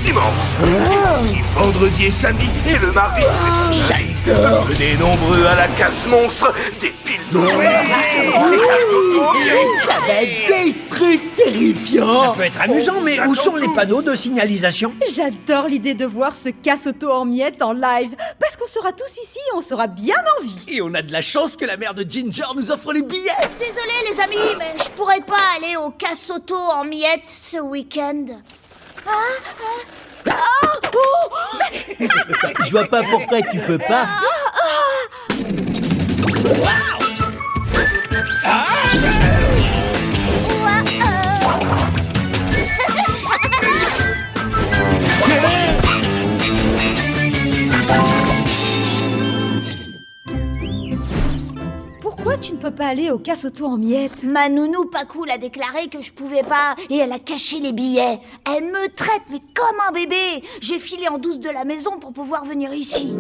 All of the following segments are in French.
dimanche. Et vendredi et samedi et le mardi. J'adore. Venez nombreux à la casse monstre des piles Ça va être terrifiant. Ça peut être amusant, mais où sont les panneaux de signalisation? J'adore l'idée de voir ce casse-auto en miettes en live. Parce qu'on sera tous ici et on sera bien en vie. Et on a de la chance que la mère de Ginger nous offre les billets. Désolée les amis, mais je pourrais pas aller au casse-auto en miettes ce week-end. Je vois pas pourquoi tu peux pas. Pourquoi tu ne peux pas aller au casse-auto en miettes? Ma nounou pas cool a déclaré que je pouvais pas et elle a caché les billets. Elle me traite mais comme un bébé. J'ai filé en douce de la maison pour pouvoir venir ici.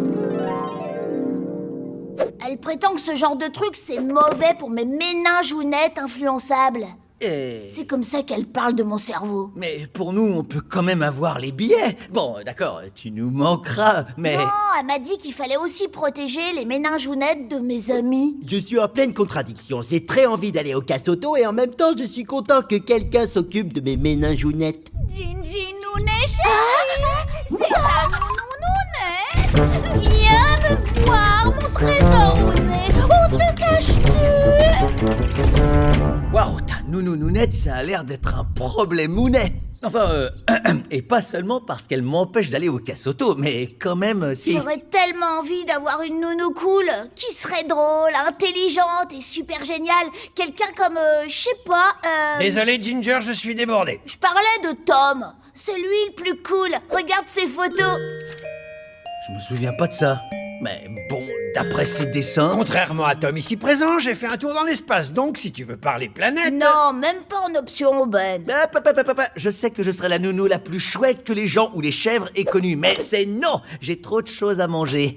Elle prétend que ce genre de truc c'est mauvais pour mes méningounettes influençables. C'est comme ça qu'elle parle de mon cerveau. Mais pour nous, on peut quand même avoir les billets. Bon, d'accord, tu nous manqueras, mais... Non, elle m'a dit qu'il fallait aussi protéger les méningounettes de mes amis. Je suis en pleine contradiction. J'ai très envie d'aller au casse-auto et en même temps, je suis content que quelqu'un s'occupe de mes méningounettes. Gingy Nounet, chérie, c'est ta nounou. Viens me voir, mon trésor Nounet. Où te caches-tu? Waouh, ta nounounette, ça a l'air d'être un problème mounet. Enfin, et pas seulement parce qu'elle m'empêche d'aller au casse-auto, mais quand même, si... J'aurais tellement envie d'avoir une nounou cool, qui serait drôle, intelligente et super géniale. Quelqu'un comme, je sais pas, Désolé, Ginger, je suis débordé. Je parlais de Tom. C'est lui le plus cool. Regarde ses photos. Je me souviens pas de ça. Mais bon, d'après ses dessins... Contrairement à Tom ici présent, j'ai fait un tour dans l'espace, donc si tu veux parler planète... Non, même pas en option, Ben. Je sais que je serai la nounou la plus chouette que les gens ou les chèvres aient connue, mais c'est non. J'ai trop de choses à manger.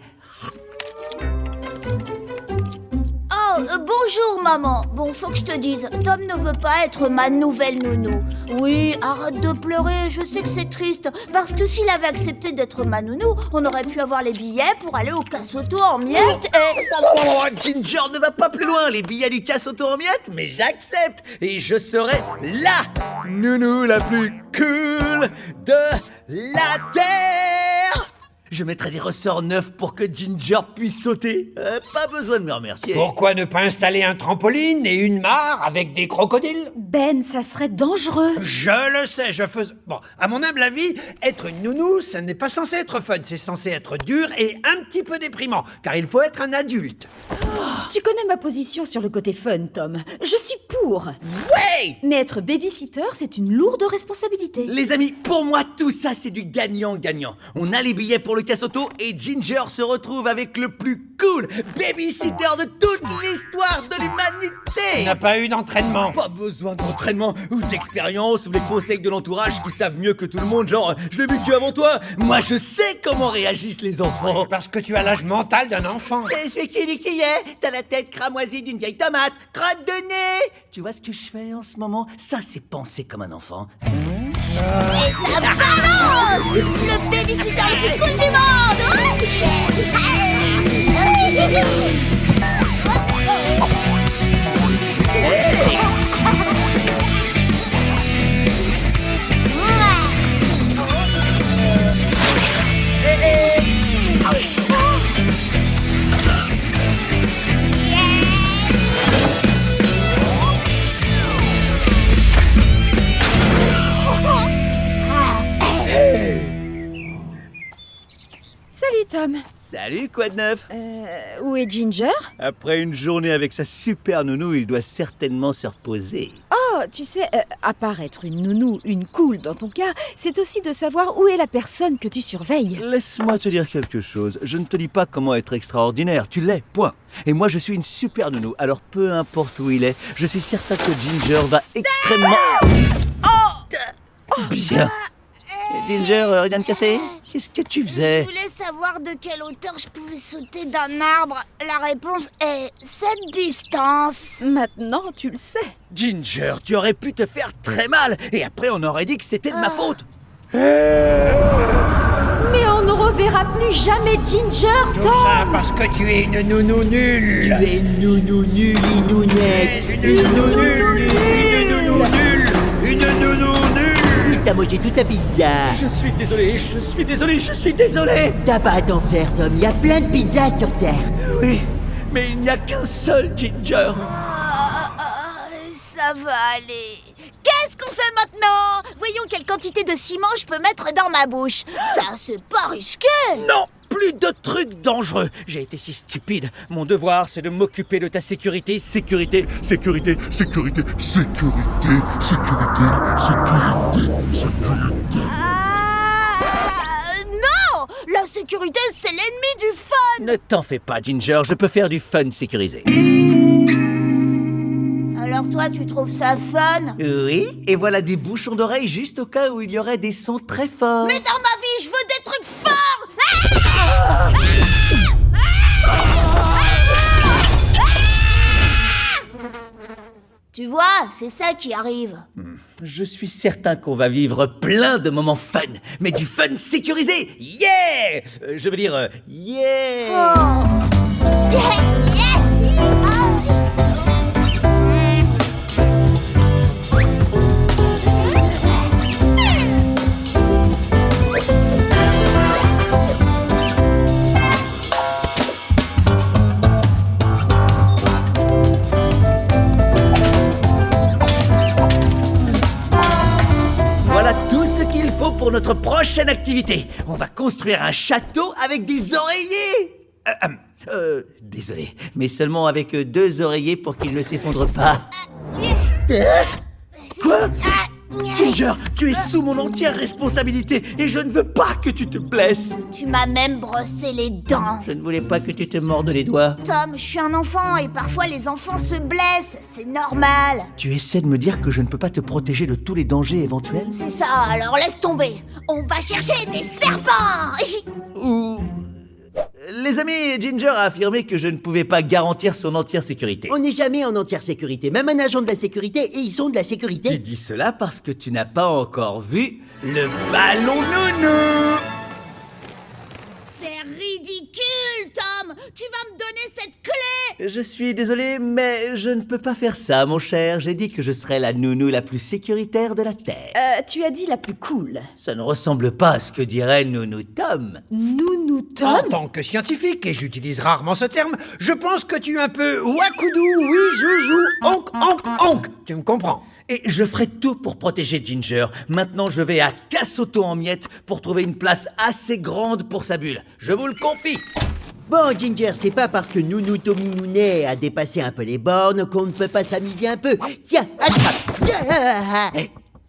Oh, bonjour, maman. Bon, faut que je te dise, Tom ne veut pas être ma nouvelle nounou. Oui, arrête de pleurer, je sais que c'est triste. Parce que s'il avait accepté d'être ma nounou, on aurait pu avoir les billets pour aller au casse-auto en miettes et... Ginger ne va pas plus loin, les billets du casse-auto en miettes, mais j'accepte. Et je serai la nounou la plus cool de la Terre. Je mettrai des ressorts neufs pour que Ginger puisse sauter. Pas besoin de me remercier. Pourquoi ne pas installer un trampoline et une mare avec des crocodiles? Ben, ça serait dangereux. Je le sais, je fais... Bon, à mon humble avis, être une nounou, ça n'est pas censé être fun, c'est censé être dur et un petit peu déprimant, car il faut être un adulte. Tu connais ma position sur le côté fun, Tom. Je suis pour. Ouais! Mais être babysitter, c'est une lourde responsabilité. Les amis, pour moi, tout ça, c'est du gagnant-gagnant. On a les billets pour le casse-auto et Ginger se retrouve avec le plus cool babysitter de toute l'histoire de l'humanité. Tu n'as pas eu d'entraînement. Pas besoin d'entraînement ou d'expérience ou les conseils de l'entourage qui savent mieux que tout le monde, genre je l'ai vécu avant toi. Moi, je sais comment réagissent les enfants. Parce que tu as l'âge mental d'un enfant. C'est celui qui dit qui est. T'as la tête cramoisie d'une vieille tomate, crotte de nez. Tu vois ce que je fais en ce moment? Ça, c'est penser comme un enfant. Et ça balance! Le babysitter le plus cool du monde! Salut, Tom. Salut, quoi de neuf? Où est Ginger? Après une journée avec sa super nounou, il doit certainement se reposer. Oh, tu sais, à part être une nounou, une cool dans ton cas, c'est aussi de savoir où est la personne que tu surveilles. Laisse-moi te dire quelque chose. Je ne te dis pas comment être extraordinaire. Tu l'es, point. Et moi, je suis une super nounou. Alors, peu importe où il est, je suis certain que Ginger va extrêmement... Bien. Ginger, rien de cassé? Qu'est-ce que tu faisais? Je voulais savoir de quelle hauteur je pouvais sauter d'un arbre. La réponse est cette distance. Maintenant, tu le sais. Ginger, tu aurais pu te faire très mal. Et après, on aurait dit que c'était de ma faute. Mais on ne reverra plus jamais Ginger, Tout Tom. ça parce que tu es une nounou nulle. Tu es nounou nul, inounette. Une nounou nulle. Une nounou nulle. Une nounou nulle. Plus t'as mangé toute ta pizza. Je suis désolé, je suis désolé, je suis désolé. T'as pas à t'en faire, Tom. Y a plein de pizzas sur Terre. Oui, mais il n'y a qu'un seul Ginger. Ça va aller. Qu'est-ce qu'on fait maintenant? Voyons quelle quantité de ciment je peux mettre dans ma bouche. Ça, c'est pas risqué. Non, plus de trucs dangereux. J'ai été si stupide. Mon devoir, c'est de m'occuper de ta sécurité. Sécurité, sécurité, sécurité, sécurité, sécurité, sécurité. Non! La sécurité, c'est l'ennemi du fun. Ne t'en fais pas, Ginger, je peux faire du fun sécurisé. Alors toi, tu trouves ça fun? Oui, et voilà des bouchons d'oreilles juste au cas où il y aurait des sons très forts. Mais dans ma vie, je veux des trucs forts. Tu vois, c'est ça qui arrive. Je suis certain qu'on va vivre plein de moments fun, mais du fun sécurisé. Yeah! Je veux dire, yeah! Oh. Voilà tout ce qu'il faut pour notre prochaine activité. On va construire un château avec des oreillers. Désolé, mais seulement avec 2 oreillers pour qu'ils ne s'effondrent pas. Quoi? Ginger, tu es sous mon entière responsabilité et je ne veux pas que tu te blesses. Tu m'as même brossé les dents. Je ne voulais pas que tu te mordes les doigts. Tom, je suis un enfant et parfois les enfants se blessent. C'est normal. Tu essaies de me dire que je ne peux pas te protéger de tous les dangers éventuels? C'est ça, alors laisse tomber. On va chercher des serpents. Ou... Les amis, Ginger a affirmé que je ne pouvais pas garantir son entière sécurité. On n'est jamais en entière sécurité. Même un agent de la sécurité, et ils sont de la Tu sécurité. dis cela parce que tu n'as pas encore vu le ballon nounou. C'est ridicule, Tom. Tu vas me donner cette clé. Je suis désolé, mais je ne peux pas faire ça, mon cher. J'ai dit que je serais la nounou la plus sécuritaire de la Terre. Tu as dit la plus cool. Ça ne ressemble pas à ce que dirait nounou Tom. Nounou En Tom. tant que scientifique, et j'utilise rarement ce terme, je pense que tu es un peu wakoudou, oui, joujou, onk, onk, onk. Tu me comprends? Et je ferai tout pour protéger Ginger. Maintenant, je vais à Cassoto en miettes pour trouver une place assez grande pour sa bulle. Je vous le confie. Bon, Ginger, c'est pas parce que Nounou Tommy Nounet a dépassé un peu les bornes qu'on ne peut pas s'amuser un peu. Tiens, attrape.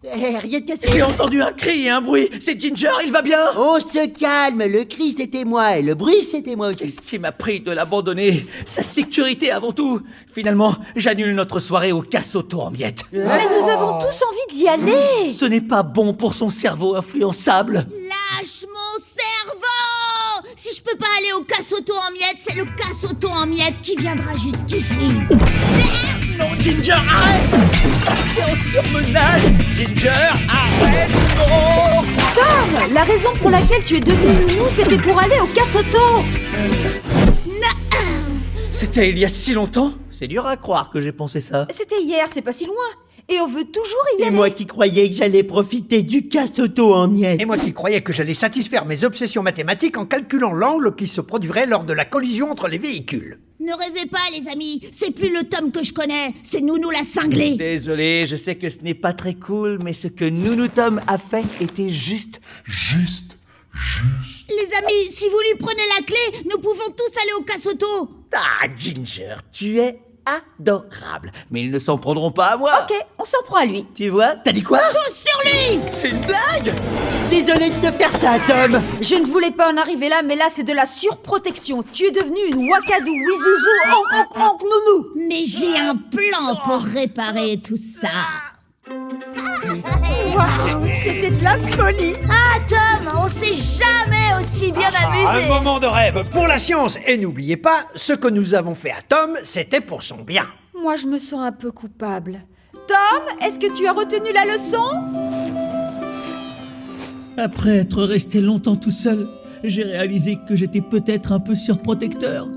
Rien de cassé. J'ai entendu un cri et un bruit. C'est Ginger, il va bien? On se calme, le cri c'était moi et le bruit c'était moi aussi. Qu'est-ce qui m'a pris de l'abandonner? Sa sécurité avant tout. Finalement, j'annule notre soirée au Cassoto en miettes. Mais nous avons tous envie d'y aller. Ce n'est pas bon pour son cerveau influençable. Lâche mon cerveau. Si je peux pas aller au Cassoto en miettes, c'est le Cassoto en miettes qui viendra jusqu'ici. Non, Ginger, arrête! T'es en surmenage! Ginger, arrête! Non! Tom, la raison pour laquelle tu es devenu nounou, c'était pour aller au Cassoto. C'était il y a si longtemps? C'est dur à croire que j'ai pensé ça. C'était hier, c'est pas si loin. Et on veut toujours y Et aller. moi qui croyais que j'allais profiter du Cassoto en miettes. Et moi qui croyais que j'allais satisfaire mes obsessions mathématiques en calculant l'angle qui se produirait lors de la collision entre les véhicules. Ne rêvez pas, les amis. C'est plus le Tom que je connais. C'est Nounou la cinglée. Désolé, je sais que ce n'est pas très cool, mais ce que Nounou Tom a fait était juste. Les amis, si vous lui prenez la clé, nous pouvons tous aller au Cassoto. Ah, Ginger, tu es adorable. Mais ils ne s'en prendront pas à moi. Ok, on s'en prend à lui. Tu vois? T'as dit quoi? Tous sur lui. C'est une blague? Désolé de te faire ça, Tom. Je ne voulais pas en arriver là, mais là c'est de la surprotection. Tu es devenu une wakadou, wizouzou, onk, onk, onk, nounou. Mais j'ai un plan pour réparer tout ça. Waouh, c'était de la folie. Ah, Tom, on s'est jamais aussi bien Un amusé. moment de rêve pour la science. Et n'oubliez pas, ce que nous avons fait à Tom, c'était pour son bien. Moi je me sens un peu coupable. Tom, est-ce que tu as retenu la leçon? Après être resté longtemps tout seul, j'ai réalisé que j'étais peut-être un peu surprotecteur.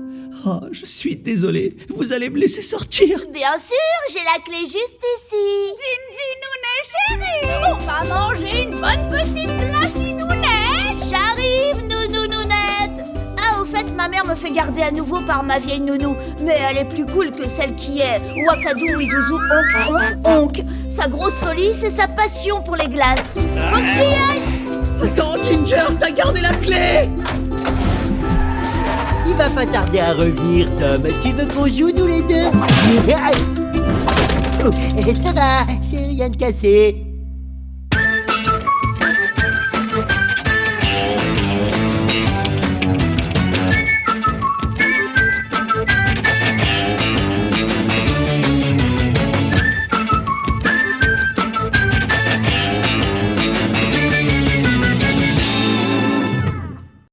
Oh, je suis désolé, vous allez me laisser sortir. Bien sûr, j'ai la clé juste ici. Gingy Nounet chéri, on va manger une bonne petite glace Nounette. J'arrive, nounou nounette. Ah, au fait, ma mère me fait garder à nouveau par ma vieille nounou. Mais elle est plus cool que celle qui est Wakadou Izuzu onk onk onk. Sa grosse folie, c'est sa passion pour les glaces. Faut que j'y aille. Attends, Ginger, t'as gardé la clé. Il va pas tarder à revenir, Tom. Tu veux qu'on joue tous les deux? Oh, ça va, j'ai rien de cassé.